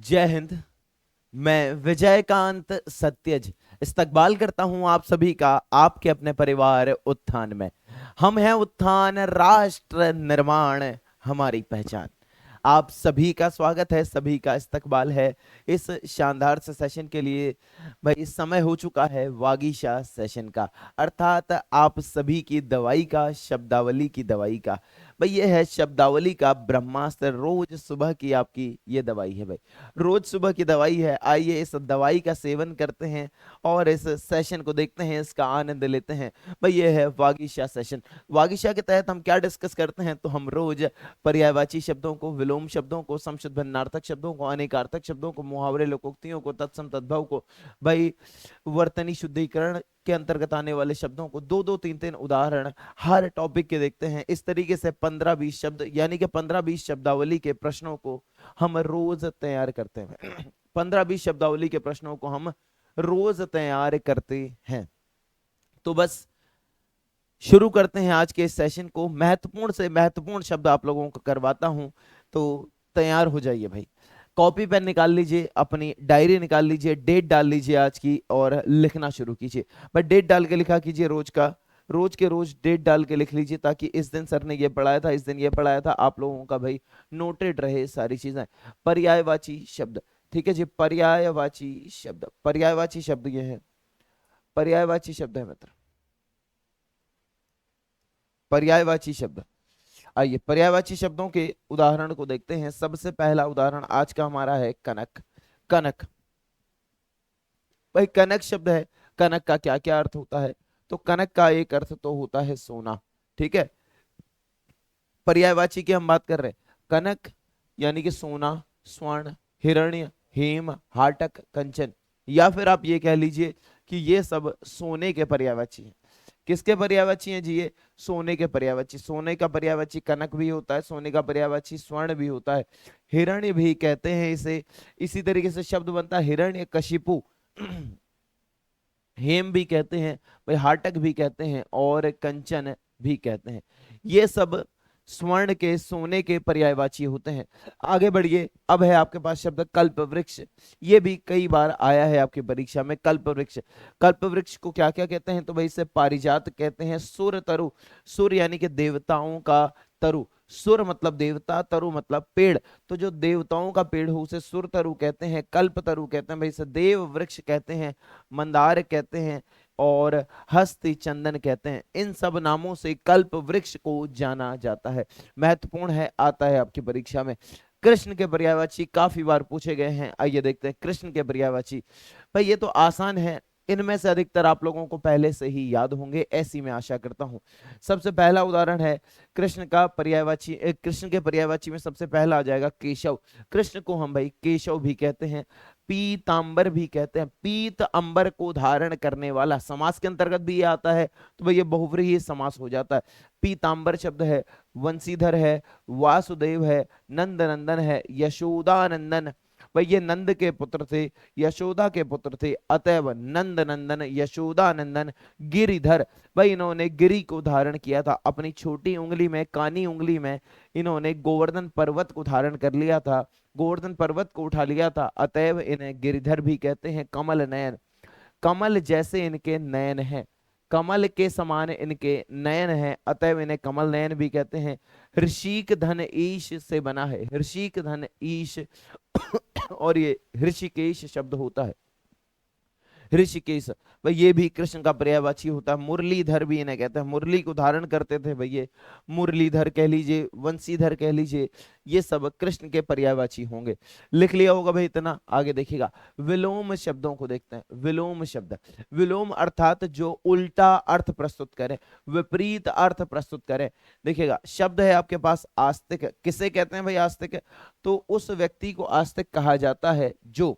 जय हिंद। मैं विजयकांत सत्यज इस्तकबाल करता हूं आप सभी का आपके अपने परिवार उत्थान में। हम हैं उत्थान, राष्ट्र निर्माण हमारी पहचान। आप सभी का स्वागत है, सभी का इस्तकबाल है इस शानदार से सेशन के लिए। भाई इस समय हो चुका है वागीशा सेशन का, अर्थात आप सभी की दवाई का, शब्दावली की दवाई का। भाई ये है शब्दावली का ब्रह्मास्त्र, रोज सुबह की आपकी ये दवाई है भाई। रोज सुबह की दवाई है। आइए इस दवाई का सेवन करते हैं और इस सेशन को देखते हैं, इसका आनंद लेते हैं। भाई ये है वागीशा सेशन। वागीशा के तहत हम क्या डिस्कस करते हैं, तो हम रोज पर्यायवाची शब्दों को, विलोम शब्दों को, समशब्द भिन्नार्थक शब्दों को, अनेकार्थक शब्दों को, मुहावरे, लोकोक्तियों को, तत्सम तद्भव को, भाई वर्तनी शुद्धिकरण के अंतर्गत आने वाले शब्दों को, दो दो तीन तीन उदाहरण हर टॉपिक के देखते हैं। इस तरीके से 15-20 शब्द यानी कि 15-20 शब्दावली के प्रश्नों को हम रोज तैयार करते हैं। 15-20 शब्दावली के प्रश्नों को हम रोज तैयार करते हैं। तो बस शुरू करते हैं आज के इस सेशन को। महत्वपूर्ण से महत्वपूर्ण शब्द आप लोगों को करवाता हूं, तो तैयार हो जाइए भाई। कॉपी पेन निकाल लीजिए, अपनी डायरी निकाल लीजिए, डेट डाल लीजिए आज की और लिखना शुरू कीजिए। बट डेट डाल के लिखा कीजिए रोज का, रोज के रोज डेट डाल के लिख लीजिए, ताकि इस दिन सर ने ये पढ़ाया था, इस दिन ये पढ़ाया था, आप लोगों का भाई नोटेड रहे सारी चीजें। पर्यायवाची शब्द, ठीक है जी। पर्यायवाची शब्द, पर्यायवाची शब्द ये है, पर्यायवाची शब्द है मित्र, पर्यायवाची शब्द। आइए पर्यायवाची शब्दों के उदाहरण को देखते हैं। सबसे पहला उदाहरण आज का हमारा है कनक। कनक, भाई कनक शब्द है। कनक का क्या क्या अर्थ होता है, तो कनक का एक अर्थ तो होता है सोना, ठीक है। पर्यायवाची की हम बात कर रहे हैं। कनक यानी कि सोना, स्वर्ण, हिरण्य, हेम, हाटक, कंचन, या फिर आप ये कह लीजिए कि ये सब सोने के पर्यायवाची हैं। किसके पर्यायवाची हैं जी? ये सोने के पर्यायवाची। सोने का पर्यायवाची कनक भी होता है, सोने का पर्यायवाची स्वर्ण भी होता है, हिरण्य भी कहते हैं इसे। इसी तरीके से शब्द बनता है हिरण्य कशिपु। हेम भी कहते हैं भाई, हाटक भी कहते हैं और कंचन भी कहते हैं। ये सब स्वर्ण के, सोने के पर्यायवाची होते हैं। आगे बढ़िए, अब है आपके पास शब्द कल्प वृक्ष। ये भी कई बार आया है आपकी परीक्षा में, कल्प वृक्ष। कल्प वृक्ष को क्या क्या कहते हैं, तो भाई इसे पारिजात कहते हैं। सुर तरु, सुर यानी कि देवताओं का तरु, सुर मतलब देवता, तरु मतलब पेड़। तो जो देवताओं का पेड़ हो उसे सुर तरु कहते हैं, कल्प तरु कहते हैं भाई, इसे देव वृक्ष कहते हैं, मंदार कहते हैं और हस्ती चंदन कहते हैं। इन सब नामों से कल्प वृक्ष को जाना जाता है। महत्वपूर्ण है, आता है आपकी परीक्षा में। कृष्ण के पर्यायवाची काफी बार पूछे गए हैं। आइए देखते हैं कृष्ण के पर्यायवाची। भाई ये तो आसान है, इनमें से अधिकतर आप लोगों को पहले से ही याद होंगे, ऐसी मैं आशा करता हूं। सबसे पहला उदाहरण है कृष्ण का पर्यायवाची। कृष्ण के पर्यायवाची में सबसे पहला आ जाएगा केशव। कृष्ण को हम भाई केशव भी कहते हैं, पीतांबर भी कहते हैं। पीत अंबर को धारण करने वाला, समास के अंतर्गत भी ये आता है, तो भाई ये बहुव्रीहि समास हो जाता है। पीतांबर शब्द है, वंशीधर है, वासुदेव है, नंद नंदन है, यशोदा नंदन। भाई ये नंद के पुत्र थे, यशोदा के पुत्र थे, अतएव नंद नंदन, यशोदा नंदन, गिरिधर। भाई इन्होंने गिरी को धारण किया था अपनी छोटी उंगली में, कानी उंगली में इन्होंने गोवर्धन पर्वत को धारण कर लिया था, गोवर्धन पर्वत को उठा लिया था, अतएव इन्हें गिरिधर भी कहते हैं। कमल नयन, कमल जैसे इनके नयन हैं, कमल के समान इनके नयन हैं, अतएव इन्हें कमल नयन भी कहते हैं। ऋषिक धन ईश से बना है, ऋषिक धन ईश और ये ऋषिकेश शब्द होता है, ऋषिकेश। भाई ये भी कृष्ण का पर्यायवाची होता है। मुरलीधर भी इन्हें कहते हैं, मुरली को धारण करते थे भाई, ये मुरलीधर कह लीजिए, वंशीधर कह लीजिए, ये सब कृष्ण के पर्यायवाची होंगे। लिख लिया होगा भाई इतना। आगे देखिएगा, विलोम शब्दों को देखते हैं। विलोम शब्द, विलोम अर्थात जो उल्टा अर्थ प्रस्तुत करे, विपरीत अर्थ प्रस्तुत करे। देखिएगा शब्द है आपके पास आस्तिक। किसे कहते हैं भाई आस्तिक? तो उस व्यक्ति को आस्तिक कहा जाता है जो,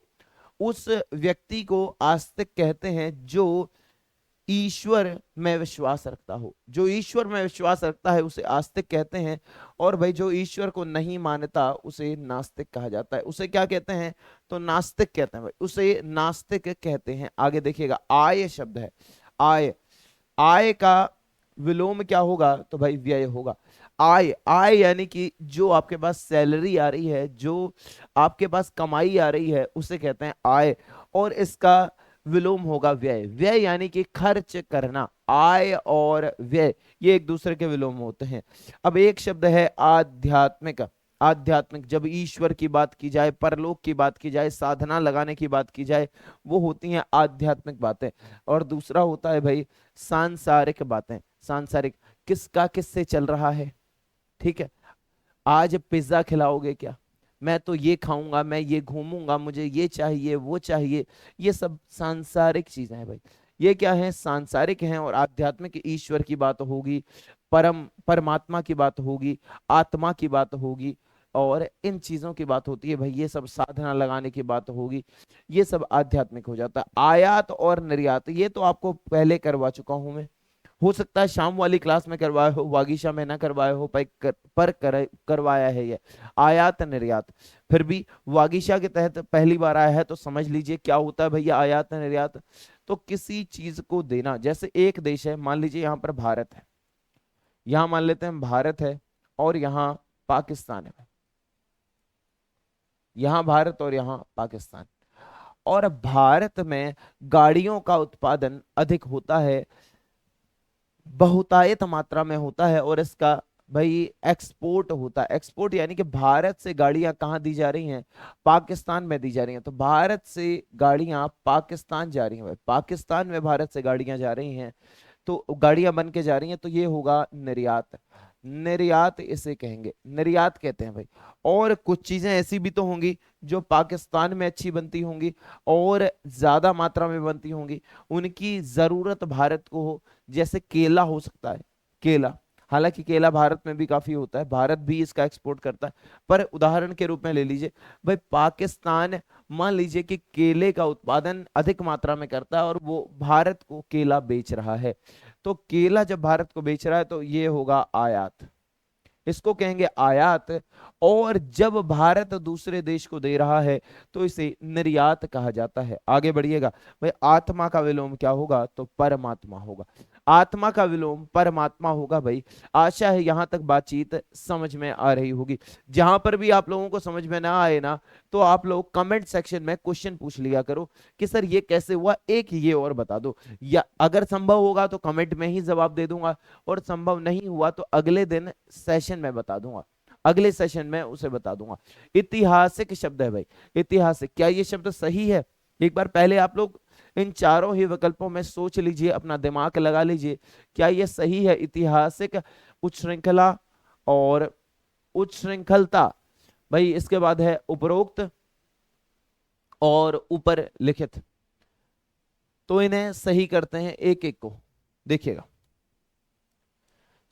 उस व्यक्ति को आस्तिक कहते हैं जो ईश्वर में विश्वास रखता हो। जो ईश्वर में विश्वास रखता है उसे आस्तिक कहते हैं। और भाई जो ईश्वर को नहीं मानता उसे नास्तिक कहा जाता है। उसे क्या कहते हैं? तो नास्तिक कहते हैं भाई, उसे नास्तिक कहते हैं। आगे देखिएगा, आय शब्द है। आय, आय का विलोम क्या होगा? तो भाई व्यय होगा। आय, आय यानी कि जो आपके पास सैलरी आ रही है, जो आपके पास कमाई आ रही है, उसे कहते हैं आय। और इसका विलोम होगा व्यय। व्यय यानी कि खर्च करना। आय और व्यय ये एक दूसरे के विलोम होते हैं। अब एक शब्द है आध्यात्मिक। आध्यात्मिक जब ईश्वर की बात की जाए, परलोक की बात की जाए, साधना लगाने की बात की जाए, वो होती हैं आध्यात्मिक बातें। और दूसरा होता है भाई सांसारिक बातें। सांसारिक, किसका किससे चल रहा है, ठीक है। आज पिज्जा खिलाओगे क्या, मैं तो ये खाऊंगा, मैं ये घूमूंगा, मुझे ये चाहिए वो चाहिए, ये सब सांसारिक चीजें हैं भाई। ये क्या है, सांसारिक हैं। और आध्यात्मिक ईश्वर की बात होगी, परमात्मा की बात होगी, आत्मा की बात होगी, और इन चीजों की बात होती है भाई। ये सब साधना लगाने की बात होगी, ये सब आध्यात्मिक हो जाता है। आयात और निर्यात ये तो आपको पहले करवा चुका हूं मैं। हो सकता है शाम वाली क्लास में करवाया हो, वागीशा में ना करवाया हो, करवाया है ये आयात निर्यात। फिर भी वागीशा के तहत पहली बार आया है, तो समझ लीजिए क्या होता है भैया आयात निर्यात। तो किसी चीज को देना, जैसे एक देश है, मान लीजिए यहाँ पर भारत है, यहाँ मान लेते हैं भारत है, और यहाँ पाकिस्तान है। यहाँ भारत और यहाँ पाकिस्तान। और भारत में गाड़ियों का उत्पादन अधिक होता है, बहुतायत मात्रा में होता है, और इसका भाई एक्सपोर्ट होता है। एक्सपोर्ट यानी कि भारत से गाड़ियां कहाँ दी जा रही हैं, पाकिस्तान में दी जा रही हैं। तो भारत से गाड़ियां पाकिस्तान जा रही हैं भाई, पाकिस्तान में भारत से गाड़ियां जा रही हैं, तो गाड़ियां बन के जा रही हैं, तो ये होगा निर्यात। निर्यात इसे कहेंगे, निर्यात कहते हैं भाई। और कुछ चीजें ऐसी भी तो होंगी जो पाकिस्तान में अच्छी बनती होंगी और ज्यादा मात्रा में बनती होंगी, उनकी जरूरत भारत को हो। जैसे केला हो सकता है, केला, हालांकि केला भारत में भी काफी होता है, भारत भी इसका एक्सपोर्ट करता है, पर उदाहरण के रूप में ले लीजिए भाई पाकिस्तान, मान लीजिए कि केले का उत्पादन अधिक मात्रा में करता है और वो भारत को केला बेच रहा है। तो केला जब भारत को बेच रहा है तो ये होगा आयात, इसको कहेंगे आयात। और जब भारत दूसरे देश को दे रहा है तो इसे निर्यात कहा जाता है। आगे बढ़िएगा भाई, आत्मा का विलोम क्या होगा, तो परमात्मा होगा। आत्मा का विलोम परमात्मा होगा भाई। आशा है यहां तक बातचीत समझ में आ रही होगी। जहां पर भी आप लोगों को समझ में ना आए ना, तो आप लोग कमेंट सेक्शन में क्वेश्चन पूछ लिया करो कि सर ये कैसे हुआ, एक ये और बता दो, या अगर संभव होगा तो कमेंट में ही जवाब दे दूंगा, और संभव नहीं हुआ तो अगले दिन सेशन में बता दूंगा, अगले सेशन में उसे बता दूंगा। ऐतिहासिक शब्द है भाई, ऐतिहासिक, क्या ये शब्द सही है? एक बार पहले आप लोग इन चारों ही विकल्पों में सोच लीजिए, अपना दिमाग लगा लीजिए, क्या ये सही है? ऐतिहासिक, उच्च श्रृंखला और उच्च श्रृंखलता, भाई इसके बाद है उपरोक्त और ऊपर लिखित। तो इन्हें सही करते हैं एक एक को, देखिएगा।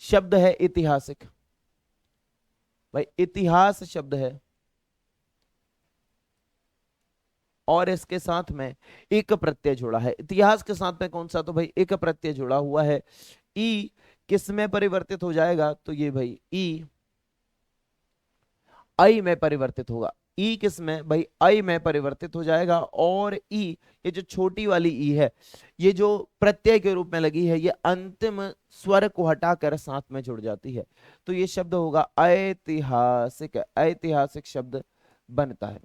शब्द है ऐतिहासिक, भाई इतिहास शब्द है, और इसके साथ में एक प्रत्यय जुड़ा है। इतिहास के साथ में कौन सा, तो भाई एक प्रत्यय जुड़ा हुआ है। ई किस में परिवर्तित हो जाएगा, तो ये भाई ई आई में परिवर्तित होगा। ई किस में, भाई आई में परिवर्तित हो जाएगा। और ई, ये जो छोटी वाली ई है, ये जो प्रत्यय के रूप में लगी है, ये अंतिम स्वर को हटाकर साथ में जुड़ जाती है, तो ये शब्द होगा ऐतिहासिक। ऐतिहासिक शब्द बनता है।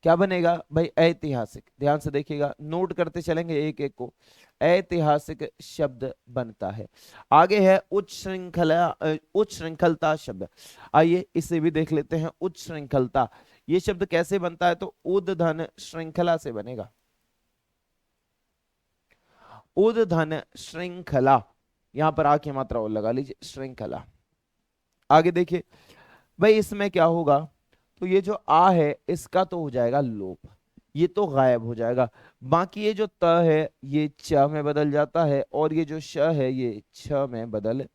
क्या बनेगा भाई, ऐतिहासिक। ध्यान से देखिएगा, नोट करते चलेंगे एक एक को। ऐतिहासिक शब्द बनता है। आगे है उच्च श्रृंखला, उच्च श्रृंखलता शब्द। आइए इसे भी देख लेते हैं। उच्च श्रृंखलता ये शब्द कैसे बनता है, तो उद्धन श्रृंखला से बनेगा। उद्धन श्रृंखला, यहां पर आ की मात्रा और लगा लीजिए, श्रृंखला। आगे देखिए भाई, इसमें क्या होगा, तो ये जो आ है इसका तो हो जाएगा लोप, ये तो गायब हो जाएगा। बाकी ये जो त है ये च में बदल जाता है, और ये जो श है ये छ में बदल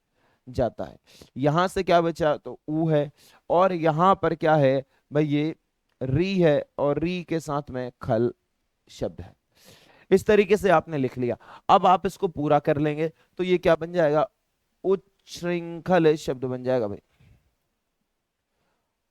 जाता है। यहां से क्या बचा, तो ऊ है, और यहां पर क्या है भाई, ये री है, और री के साथ में खल शब्द है। इस तरीके से आपने लिख लिया। अब आप इसको पूरा कर लेंगे तो ये क्या बन जाएगा, उच्छृंखल शब्द बन जाएगा भाई।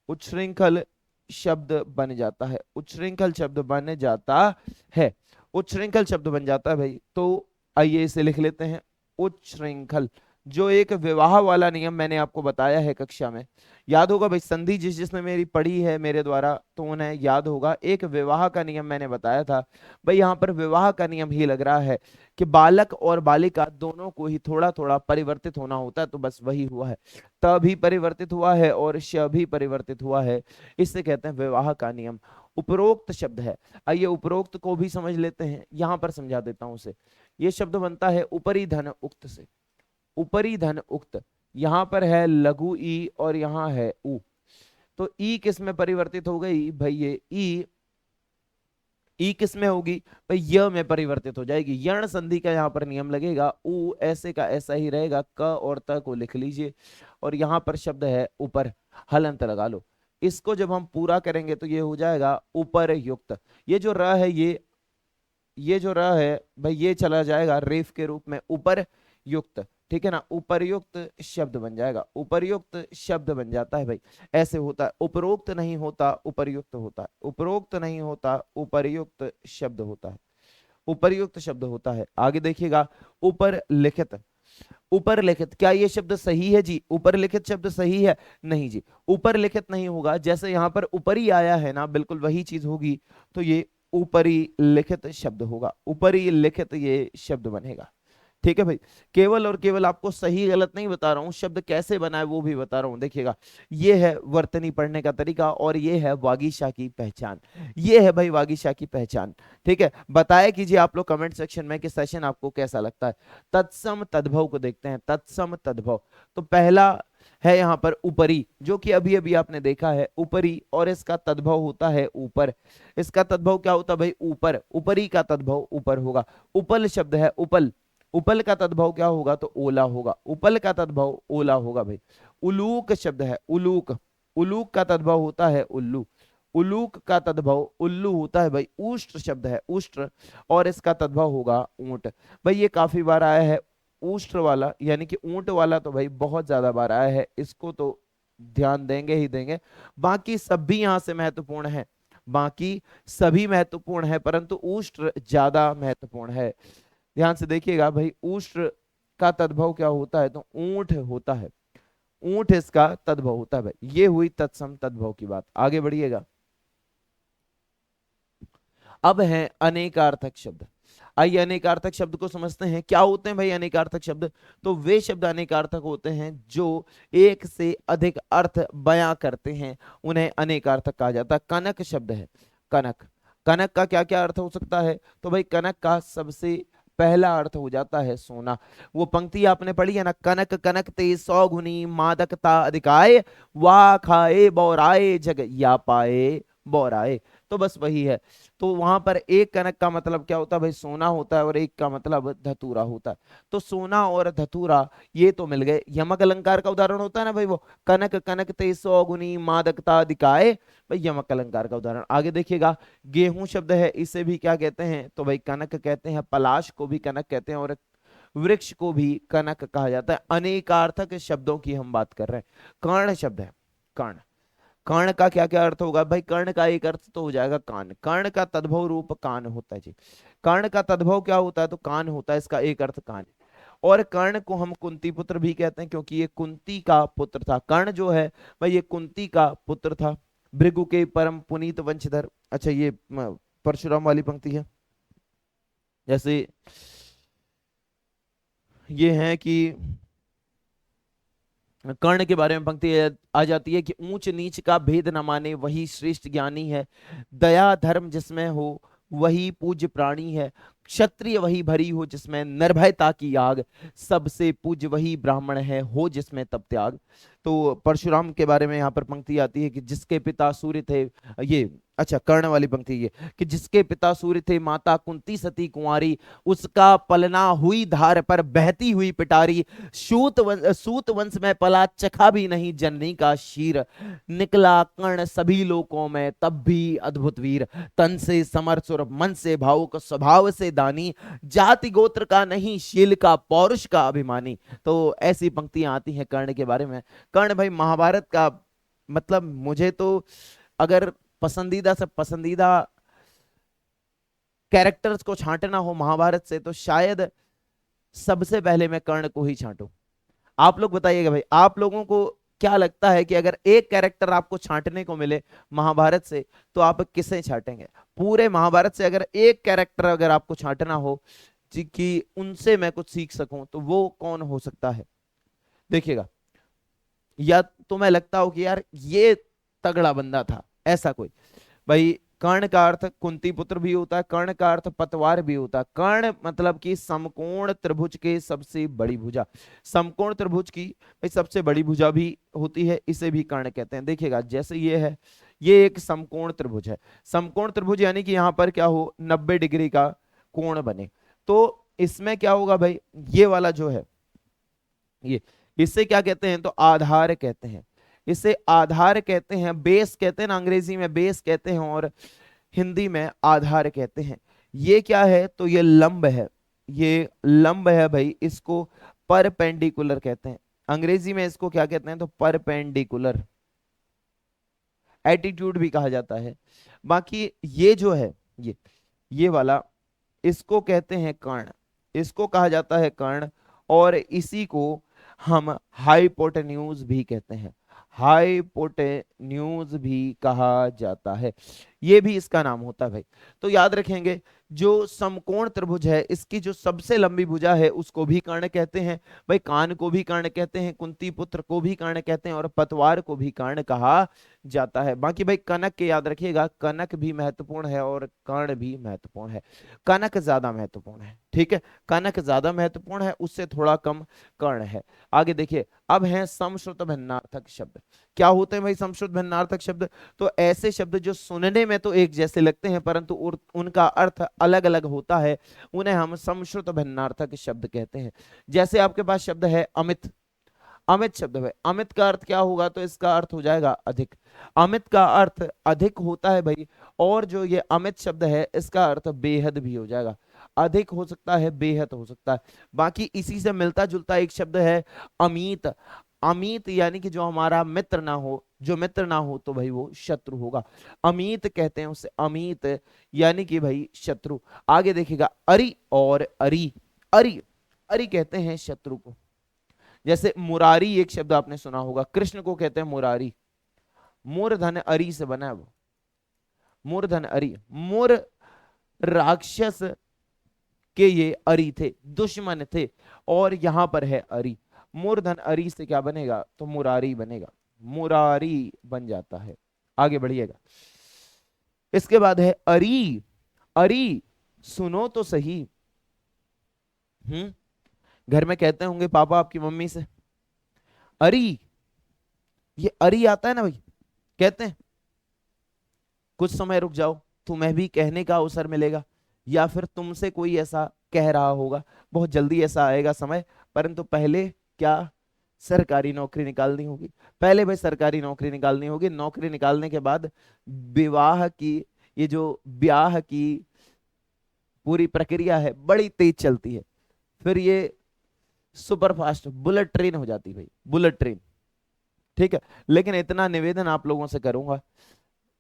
उच्छृंखल शब्द बन जाता है, उच्छृंखल शब्द बन जाता है, उच्छृंखल शब्द बन जाता है भाई। तो आइए इसे लिख लेते हैं, उच्छृंखल। जो एक विवाह वाला नियम मैंने आपको बताया है कक्षा में, याद होगा भाई, संधि जिसने मेरी पढ़ी है मेरे द्वारा तो उन्हें याद होगा, एक विवाह का नियम मैंने बताया था। भाई यहाँ पर विवाह का नियम ही लग रहा है कि बालक और बालिका दोनों को ही थोड़ा थोड़ा परिवर्तित होना होता है, तो बस वही हुआ है। त भी परिवर्तित हुआ है और श भी परिवर्तित हुआ है, इससे कहते हैं विवाह का नियम। उपरोक्त शब्द है, आइए उपरोक्त को भी समझ लेते हैं, यहां पर समझा देता हूं उसे। ये शब्द बनता है उपरी धन उक्त से, उपरी धन उक्त। यहां पर है लघु ई और यहां है उ, तो ई किस में परिवर्तित हो गई भाई, ये ई किस में होगी भाई, य में परिवर्तित हो जाएगी। यण संधि का यहाँ पर नियम लगेगा, उ ऐसे का ऐसा ही रहेगा, क और त को लिख लीजिए, और यहाँ पर शब्द है ऊपर, हलंत लगा लो। इसको जब हम पूरा करेंगे तो ये हो जाएगा ऊपर युक्त। ये जो र है, ये जो र है भाई, ये चला जाएगा रेफ के रूप में ऊपर युक्त, ठीक है ना, उपर्युक्त शब्द बन जाएगा, उपर्युक्त शब्द बन जाता है भाई। ऐसे होता है, उपरोक्त नहीं होता उपर्युक्त होता है, उपरोक्त नहीं होता उपर्युक्त शब्द होता है, उपर्युक्त शब्द होता है। आगे देखिएगा, ऊपर लिखित। ऊपर लिखित, क्या ये शब्द सही है जी? ऊपर लिखित शब्द सही है? नहीं जी, ऊपर लिखित नहीं होगा। जैसे यहां पर ऊपरी आया है ना, बिल्कुल वही चीज होगी, तो ये ऊपरी लिखित शब्द होगा, ऊपरी लिखित ये शब्द बनेगा। ठीक है भाई, केवल और केवल आपको सही गलत नहीं बता रहा हूं, शब्द कैसे बना है वो भी बता रहा हूं। देखिएगा, ये है वर्तनी पढ़ने का तरीका और ये है वागीशा की पहचान, ये है भाई वागीशा की पहचान। ठीक है, बताया कीजिए आप लोग कमेंट सेक्शन में कि सेशन आपको कैसा लगता है। तत्सम तद्भव को देखते हैं, तत्सम तद्भव। तो पहला है यहाँ पर ऊपरी, जो कि अभी अभी आपने देखा है ऊपरी, और इसका तद्भव होता है ऊपर। इसका तद्भव क्या होता है भाई? ऊपर। ऊपरी का तद्भव ऊपर होगा। उपल शब्द है, उपल, उपल का तद्भव क्या होगा? तो ओला होगा, उपल का तद्भव ओला होगा भाई। उलूक शब्द है, उलूक, उलूक का तद्भव होता है उल्लू, उलूक का तद्भव उल्लू होता है भाई। उष्ट्र शब्द है, उष्ट्र, और इसका तद्भव होगा ऊंट। भाई ये काफी बार आया है उष्ट्र वाला, यानी कि ऊंट वाला, तो भाई बहुत ज्यादा बार आया है, इसको तो ध्यान देंगे ही देंगे। बाकी सब भी यहां से महत्वपूर्ण है, बाकी सभी महत्वपूर्ण है, परंतु उष्ट्र ज्यादा महत्वपूर्ण है। ध्यान से देखिएगा भाई, उष्ट्र का तद्भव क्या होता है? तो ऊंट होता है, ऊंट इसका तद्भव होता है भाई। ये हुई तत्सम तद्भव की बात। आगे बढ़िएगा, अब है अनेकार्थक शब्द। आइए अनेकार्थक शब्द को समझते हैं, क्या होते हैं भाई अनेकार्थक शब्द? तो वे शब्द अनेकार्थक होते हैं जो एक से अधिक अर्थ बयां करते हैं, उन्हें अनेकार्थक कहा जाता है। कनक शब्द है, कनक, कनक का क्या क्या अर्थ हो सकता है? तो भाई कनक का सबसे पहला अर्थ हो जाता है सोना। वो पंक्ति आपने पढ़ी है ना, कनक कनक ते 100 गुनी मादकता अधिकाय, वाह खाए बौराए जग या पाए बौराए। तो बस वही है। तो वहां पर एक कनक का मतलब क्या होता है भाई? सोना होता है, और एक का मतलब धतूरा होता है। तो सोना और धतूरा ये तो मिल गए। यमक अलंकार का उदाहरण होता है ना भाई, वो कनक कनक ते 100 गुनी मादकता दिखाए, भाई यमक अलंकार का उदाहरण। आगे देखिएगा, गेहूं शब्द है, इसे भी क्या कहते हैं? तो भाई कनक कहते हैं, पलाश को भी कनक कहते हैं, और वृक्ष को भी कनक कहा जाता है। अनेकार्थक शब्दों की हम बात कर रहे हैं। कर्ण शब्द है, कर्ण, कर्ण का क्या क्या अर्थ होगा भाई? कर्ण का एक अर्थ तो हो जाएगा कान, कर्ण का तद्भव रूप कान होता है जी। कर्ण का तद्भव क्या होता है? तो कान होता है, इसका एक अर्थ कान है। और कर्ण को हम कुंती पुत्र भी कहते हैं, क्योंकि ये कुंती का पुत्र था। कर्ण जो है भाई, ये कुंती का पुत्र था, भृगु के परम पुनीत वंशधर। अच्छा, ये परशुराम वाली पंक्ति है। जैसे ये है कि कर्ण के बारे में पंक्ति आ जाती है कि ऊंच नीच का भेद न माने वही श्रेष्ठ ज्ञानी है, दया धर्म जिसमें हो वही पूज्य प्राणी है, क्षत्रिय वही भरी हो जिसमें निर्भयता की आग, सबसे पूज्य वही ब्राह्मण है हो जिसमें तप त्याग। तो परशुराम के बारे में यहाँ पर पंक्ति आती है कि जिसके पिता सूर्य थे, ये अच्छा कर्ण वाली पंक्ति ये, कि जिसके पिता सूर्य थे माता कुंती सती कुंवारी, उसका पलना हुई धार पर बहती हुई पिटारी, सूत वंश में पला चखा भी नहीं जननी का शीर, निकला कर्ण सभी लोकों में तब भी अद्भुत वीर, तन से समर मन से भावुक स्वभाव से दानी, जाति गोत्र का नहीं शील का पौरुष का अभिमानी। तो ऐसी पंक्तियां आती हैं कर्ण के बारे में। कर्ण भाई महाभारत का, मतलब मुझे तो अगर पसंदीदा से पसंदीदा कैरेक्टर्स को छांटना हो महाभारत से, तो शायद सबसे पहले मैं कर्ण को ही छांटूं। आप लोग बताइएगा भाई, आप लोगों को क्या लगता है कि अगर एक कैरेक्टर आपको छांटने को मिले महाभारत से तो आप किसे छांटेंगे? पूरे महाभारत से अगर एक कैरेक्टर अगर आपको छांटना हो कि उनसे मैं कुछ सीख सकूं तो वो कौन हो सकता है? देखिएगा, या तुम्हें लगता हो कि यार ये तगड़ा बंदा था, ऐसा कोई। भाई कर्ण का अर्थ कुंती पुत्र भी होता है, कर्ण का अर्थ पतवार भी होता है। कर्ण मतलब कि समकोण त्रिभुज के सबसे बड़ी भुजा, समकोण त्रिभुज की भाई सबसे बड़ी भुजा भी होती है, इसे भी कर्ण कहते हैं। देखिएगा जैसे ये है, ये एक समकोण त्रिभुज है। समकोण त्रिभुज यानी कि यहाँ पर क्या हो, 90 डिग्री का कोण बने। तो इसमें क्या होगा भाई, ये वाला जो है ये, इसे क्या कहते हैं तो आधार कहते हैं। इसे आधार कहते हैं, बेस कहते हैं ना, अंग्रेजी में बेस कहते हैं और हिंदी में आधार कहते हैं। ये क्या है तो ये लंब है, ये लंब है भाई, इसको परपेंडिकुलर कहते हैं। अंग्रेजी में इसको क्या कहते हैं तो परपेंडिकुलर, एटीट्यूड भी कहा जाता है। बाकी ये जो है ये वाला, इसको कहते हैं कर्ण, इसको कहा जाता है कर्ण। और इसी को हम हाइपोटेन्यूज भी कहते हैं, हाइपोटेन्यूज भी कहा जाता है, ये भी इसका नाम होता है भाई। तो याद रखेंगे, जो समकोण त्रिभुज है इसकी जो सबसे लंबी भुजा है उसको भी कर्ण कहते हैं भाई। कान को भी कर्ण कहते हैं, कुंती पुत्र को भी कर्ण कहते हैं और पतवार को भी कर्ण कहा जाता है। बाकी भाई कनक के याद रखिएगा, कनक भी महत्वपूर्ण है और कर्ण भी महत्वपूर्ण है, कनक ज्यादा महत्वपूर्ण है, ठीक है। कनक ज्यादा महत्वपूर्ण है, उससे थोड़ा कम कर्ण है। आगे देखिए, अब है समश्रुत भिन्नार्थक शब्द। क्या होते हैं भाई समश्रुत भिन्नार्थक शब्द? तो ऐसे शब्द जो सुनने में तो एक जैसे लगते हैं परंतु उनका अर्थ अलग अलग होता है, उन्हें हम समश्रुत भिन्नार्थक शब्द कहते हैं। जैसे आपके पास शब्द है अमित, अमित शब्द है, अमित का अर्थ क्या होगा तो इसका अर्थ हो जाएगा अधिक, अमित का अर्थ अधिक होता है भाई। और जो ये अमित शब्द है इसका अर्थ बेहद भी हो जाएगा, अधिक हो सकता है, बेहद हो सकता है। बाकी इसी से मिलता जुलता एक शब्द है अमीत, अमीत यानी कि जो हमारा मित्र ना हो, जो मित्र ना हो तो भाई वो शत्रु होगा, अमीत कहते हैं उसे, अमीत यानी कि भाई शत्रु। आगे देखिएगा अरि और अरि, अरि, अरि कहते हैं शत्रु को। जैसे मुरारी एक शब्द आपने सुना होगा, कृष्ण को कहते हैं मुरारी, मूर्धन अरि से बना है वो, मूर्धन अरि, मूर राक्षस के ये अरि थे, दुश्मन थे, और यहां पर है अरि। मूर्धन अरि से क्या बनेगा तो मुरारी बनेगा, मुरारी बन जाता है। आगे बढ़िएगा, इसके बाद है अरि, अरि सुनो तो सही। घर में कहते होंगे पापा आपकी मम्मी से अरि, ये अरि आता है ना भाई, कहते हैं कुछ समय रुक जाओ तुम्हें भी कहने का अवसर मिलेगा, या फिर तुमसे कोई ऐसा कह रहा होगा, बहुत जल्दी ऐसा आएगा समय, परंतु पहले क्या, सरकारी नौकरी निकालनी होगी। पहले भाई सरकारी नौकरी निकालनी होगी, नौकरी निकालने के बाद विवाह की, ये जो ब्याह की पूरी प्रक्रिया है बड़ी तेज चलती है, फिर ये सुपर फास्ट बुलेट ट्रेन हो जाती है भाई, बुलेट ट्रेन, ठीक है। लेकिन इतना निवेदन आप लोगों से करूंगा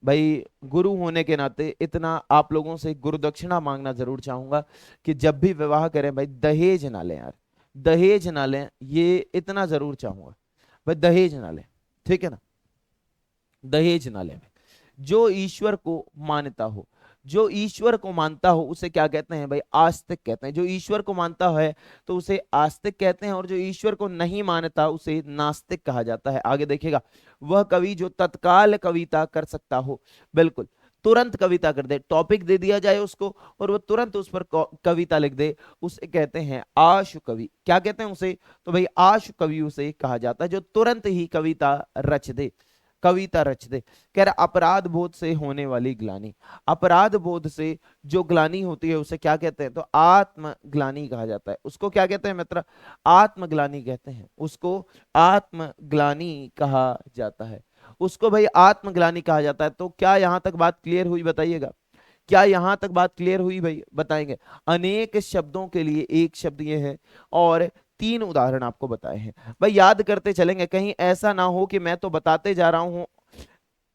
भाई, गुरु होने के नाते इतना आप लोगों से गुरु दक्षिणा मांगना जरूर चाहूंगा कि जब भी विवाह करें भाई दहेज ना लें यार, दहेज ना लें, ये इतना जरूर चाहूंगा भाई, दहेज ना लें, ठीक है ना, दहेज ना लें। जो ईश्वर को मानता हो, जो ईश्वर को मानता हो उसे क्या कहते हैं भाई, आस्तिक कहते हैं। जो ईश्वर को मानता है तो उसे आस्तिक कहते हैं, और जो ईश्वर को नहीं मानता उसे नास्तिक कहा जाता है। आगे देखिएगा, वह कवि जो तत्काल कविता कर सकता हो, बिल्कुल तुरंत कविता कर दे, टॉपिक दे दिया जाए उसको और वो तुरंत उस पर कविता लिख दे, उसे कहते हैं आशु कवि। क्या कहते हैं उसे तो भाई आशु कवि उसे कहा जाता है, जो तुरंत ही कविता रच दे, कविता रच दे। कह रहा अपराध बोध से होने वाली ग्लानी, अपराध बोध से जो ग्लानी होती है उसे क्या कहते हैं तो आत्मग्लानी कहा जाता है। उसको क्या कहते हैं मित्र, आत्मग्लानी कहते हैं, उसको आत्मग्लानी कहा जाता है, उसको भाई आत्मग्लानी कहा जाता है। तो क्या यहां तक बात क्लियर हुई बताइएगा, क्या यहां तक बात क्लियर हुई भाई, बताएंगे। अनेक शब्दों के लिए एक शब्द ये है, और 3 उदाहरण आपको बताए हैं भाई, याद करते चलेंगे, कहीं ऐसा ना हो कि मैं तो बताते जा रहा हूं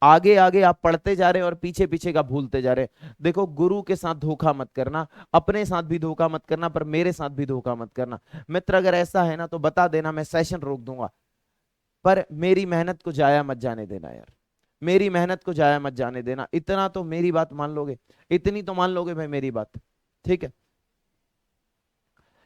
आगे आगे आप पढ़ते जा रहे हैं और पीछे पीछे का भूलते जा रहे हैं। देखो, गुरु के साथ धोखा मत करना, अपने साथ भी धोखा मत करना, पर मेरे साथ भी धोखा मत करना। मित्र अगर ऐसा है ना तो बता देना, मैं सेशन रोक दूंगा, पर मेरी मेहनत को जाया मत जाने देना यार, मेरी मेहनत को जाया मत जाने देना। इतना तो मेरी बात मान लोगे, इतनी तो मान लोगे भाई मेरी बात, ठीक है?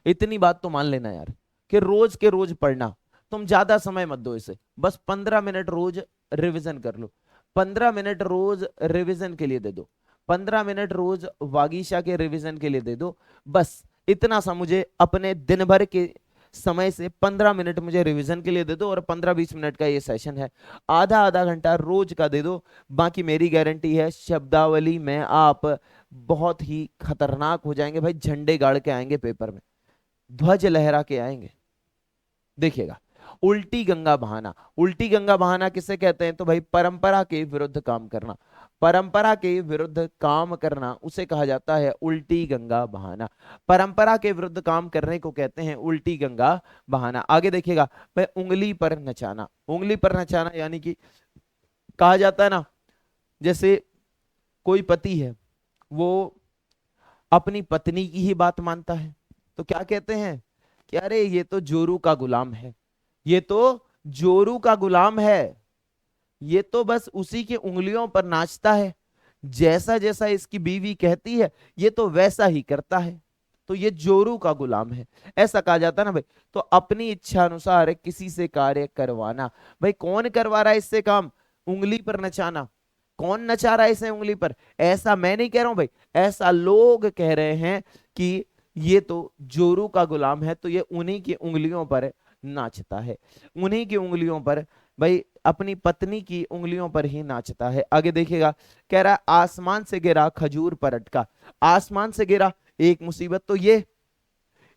इतनी बात तो मान लेना यार, कि रोज के रोज पढ़ना। तुम ज्यादा समय मत दो इसे, बस 15 मिनट रोज रिवीजन कर लो, 15 मिनट रोज रिवीजन के लिए दे दो, 15 मिनट रोज वागीशा के रिवीजन के लिए दे दो। बस इतना सा मुझे अपने दिन भर के समय से 15 मिनट मुझे रिवीजन के लिए दे दो, और 15-20 मिनट का ये सेशन है, आधा आधा घंटा रोज का दे दो। बाकी मेरी गारंटी है शब्दावली में आप बहुत ही खतरनाक हो जाएंगे भाई, झंडे गाड़ के आएंगे पेपर में, ध्वज लहरा के आएंगे। देखिएगा, उल्टी गंगा बहाना, उल्टी गंगा बहाना किसे कहते हैं? तो भाई परंपरा के विरुद्ध काम करना, परंपरा के विरुद्ध काम करना उसे कहा जाता है उल्टी गंगा बहाना। परंपरा के विरुद्ध काम करने को कहते हैं उल्टी गंगा बहाना। आगे देखिएगा, भाई उंगली पर नचाना, उंगली पर नचाना यानी कि कहा जाता है ना, जैसे कोई पति है, वो अपनी पत्नी की ही बात मानता है, तो क्या कहते हैं कि अरे ये तो जोरू का गुलाम है, ये तो जोरू का गुलाम है, ये तो बस उसी की उंगलियों पर नाचता है, जैसा जैसा इसकी बीवी कहती है ये तो वैसा ही करता है, तो ये जोरू का गुलाम है, ऐसा कहा जाता है ना भाई। तो अपनी इच्छा अनुसार किसी से कार्य करवाना, भाई कौन करवा रहा है इससे काम? उंगली पर नचाना। कौन नचा रहा है इसे उंगली पर? ऐसा मैं नहीं कह रहा हूं भाई, ऐसा लोग कह रहे हैं कि ये तो जोरू का गुलाम है, तो ये उन्हीं की उंगलियों पर नाचता है, उन्हीं की उंगलियों पर, भाई अपनी पत्नी की उंगलियों पर ही नाचता है। आगे देखिएगा, कह रहा है आसमान से गिरा खजूर पर अटका। आसमान से गिरा, एक मुसीबत तो ये,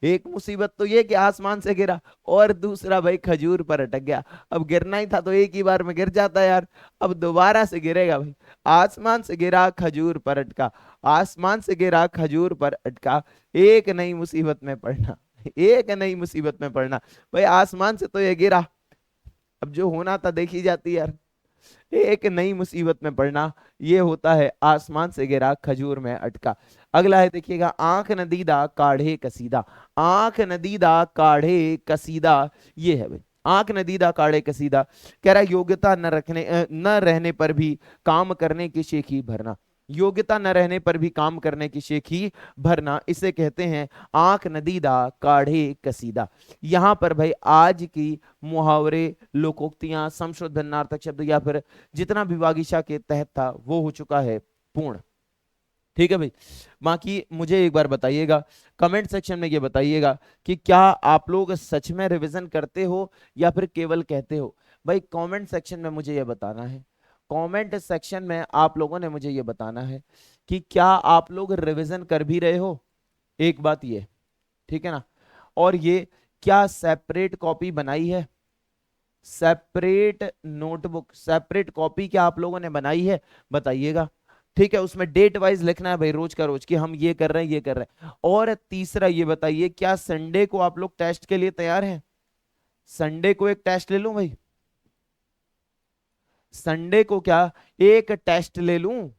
एक मुसीबत तो ये कि आसमान से गिरा, और दूसरा भाई खजूर पर अटक गया। अब गिरना ही था तो एक ही बार में गिर जाता यार, अब दोबारा से गिरेगा भाई। आसमान से गिरा खजूर पर अटका, आसमान से गिरा खजूर पर अटका, एक नई मुसीबत में पड़ना, एक नई मुसीबत में पड़ना। भाई आसमान से तो ये गिरा, अब जो होना था देखी जाती यार, एक नई मुसीबत में पड़ना, ये होता है आसमान से गिरा खजूर में अटका। अगला है देखिएगा, आंख नदीदा काढ़े कसीदा। आंख नदीदा काढ़े कसीदा, ये है भाई, आंख नदीदा काढ़े कसीदा। कह रहा है योग्यता न रहने पर भी काम करने की शेखी भरना, योग्यता न रहने पर भी काम करने की शेखी भरना, इसे कहते हैं आंख नदीदा काढ़े कसीदा। यहां पर भाई आज की मुहावरे, लोकोक्तियां, संशोधनार्थक शब्द या फिर जितना भी वागीशा के तहत था वो हो चुका है पूर्ण। ठीक है भाई, बाकी मुझे एक बार बताइएगा, कमेंट सेक्शन में ये बताइएगा कि क्या आप लोग सच में रिवीजन करते हो या फिर केवल कहते हो। भाई कमेंट सेक्शन में मुझे ये बताना है, कमेंट सेक्शन में आप लोगों ने मुझे ये बताना है कि क्या आप लोग रिवीजन कर भी रहे हो, एक बात ये, ठीक है ना? और ये क्या सेपरेट कॉपी बनाई है, सेपरेट नोटबुक, सेपरेट कॉपी क्या आप लोगों ने बनाई है, बताइएगा। ठीक है, उसमें डेट वाइज लिखना है भाई, रोज का रोज कि हम ये कर रहे हैं, ये कर रहे हैं। और तीसरा ये बताइए, क्या संडे को आप लोग टेस्ट के लिए तैयार हैं? संडे को एक टेस्ट ले लूं भाई, संडे को क्या एक टेस्ट ले लूं?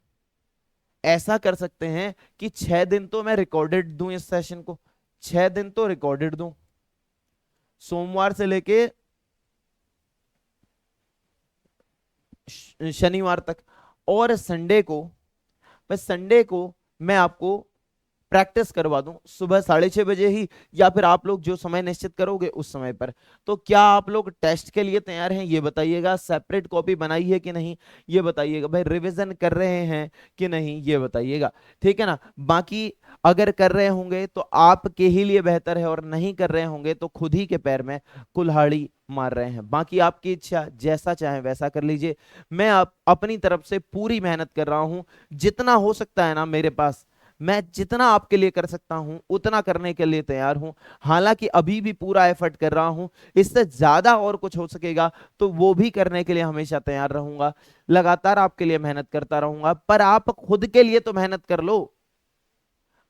ऐसा कर सकते हैं कि 6 दिन तो मैं रिकॉर्डेड दूं इस सेशन को, 6 दिन तो रिकॉर्डेड दूं, सोमवार से लेके शनिवार तक। और संडे को, बस संडे को मैं आपको प्रैक्टिस करवा दूं सुबह 6:30 बजे ही, या फिर आप लोग जो समय निश्चित करोगे उस समय पर। तो क्या आप लोग टेस्ट के लिए तैयार हैं, ये बताइएगा। सेपरेट कॉपी बनाई है कि नहीं, ये बताइएगा। भाई रिवीजन कर रहे हैं कि नहीं, ये बताइएगा। ठीक है ना? बाकी अगर कर रहे होंगे तो आपके ही लिए बेहतर है, और नहीं कर रहे होंगे तो खुद ही के पैर में कुल्हाड़ी मार रहे हैं। बाकी आपकी इच्छा, जैसा चाहे वैसा कर लीजिए। मैं अपनी तरफ से पूरी मेहनत कर रहा हूं, जितना हो सकता है ना मेरे पास, मैं जितना आपके लिए कर सकता हूं उतना करने के लिए तैयार हूं। हालांकि अभी भी पूरा एफर्ट कर रहा हूं, इससे ज्यादा और कुछ हो सकेगा तो वो भी करने के लिए हमेशा तैयार रहूंगा। लगातार आपके लिए मेहनत करता रहूंगा, पर आप खुद के लिए तो मेहनत कर लो।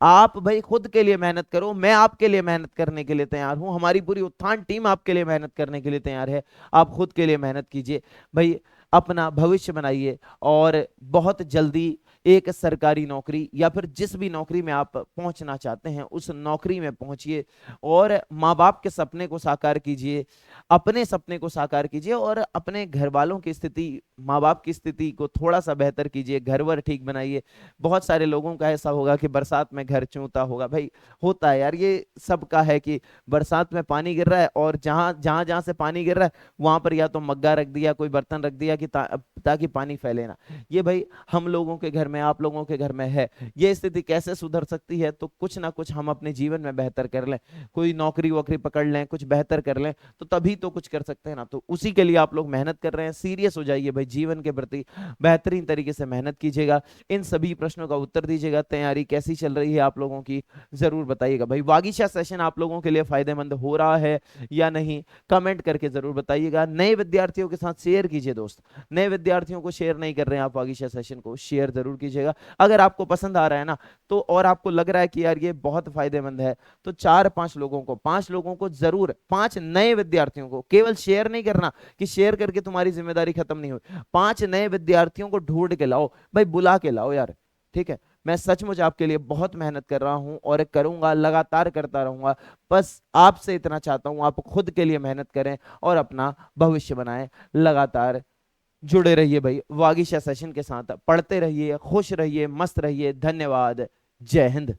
आप भाई खुद के लिए मेहनत करो, मैं आपके लिए मेहनत करने के लिए तैयार हूं, हमारी पूरी उत्थान टीम आपके लिए मेहनत करने के लिए तैयार है। आप खुद के लिए मेहनत कीजिए भाई। अपना भविष्य बनाइए और बहुत जल्दी एक सरकारी नौकरी या फिर जिस भी नौकरी में आप पहुंचना चाहते हैं उस नौकरी में पहुंचिए और माँ बाप के सपने को साकार कीजिए, अपने सपने को साकार कीजिए और अपने घर वालों की स्थिति, माँ बाप की स्थिति को थोड़ा सा बेहतर कीजिए, घर वर ठीक बनाइए। बहुत सारे लोगों का ऐसा होगा कि बरसात में घर चूता होगा, भाई होता है यार, ये सबका है कि बरसात में पानी गिर रहा है और जहां जहां जहां से पानी गिर रहा है वहां पर या तो मग्गा रख दिया, कोई बर्तन रख दिया कि ताकि पानी फैले ना। ये भाई हम लोगों के घर में, आप लोगों के घर में है। ये स्थिति कैसे सुधर सकती है? तो कुछ ना कुछ हम अपने जीवन में बेहतर कर लें, कोई नौकरी वोकरी पकड़ लें, कुछ बेहतर कर लें, तो तभी तो कुछ कर सकते हैं ना। तो उसी के लिए आप लोग मेहनत कर रहे हैं, सीरियस हो जाइए भाई, जीवन के प्रति बेहतरीन तरीके से मेहनत कीजिएगा। इन सभी प्रश्नों का उत्तर दीजिएगा। तैयारी कैसी चल रही है आप लोगों की, जरूर बताइएगा भाई। वागीशा सेशन आप लोगों के लिए फायदेमंद हो रहा है या नहीं, कमेंट करके जरूर बताइएगा। नए विद्यार्थियों के साथ शेयर कीजिए दोस्त, नए विद्यार्थियों को शेयर नहीं कर रहे हैं आप वागीशा सेशन को, शेयर जरूर कीजिएगा। अगर आपको पसंद आ रहा है ना तो, और आपको लग रहा है कि यार ये बहुत फायदेमंद है, तो 4-5 लोगों को, 5 लोगों को जरूर, 5 नए विद्यार्थियों को, केवल शेयर नहीं करना कि शेयर करके तुम्हारी जिम्मेदारी खत्म नहीं हुई, 5 नए विद्यार्थियों को ढूंढ के लाओ भाई, बुला के लाओ यार, ठीक है। मैं सचमुच आपके लिए बहुत मेहनत कर रहा हूं और करूंगा, लगातार करता रहूंगा। बस आपसे इतना चाहता हूं, आप खुद के लिए मेहनत करें और अपना भविष्य बनाएं। लगातार जुड़े रहिए भाई वागीशा सेशन के साथ, पढ़ते रहिए, खुश रहिए, मस्त रहिए। धन्यवाद। जय हिंद।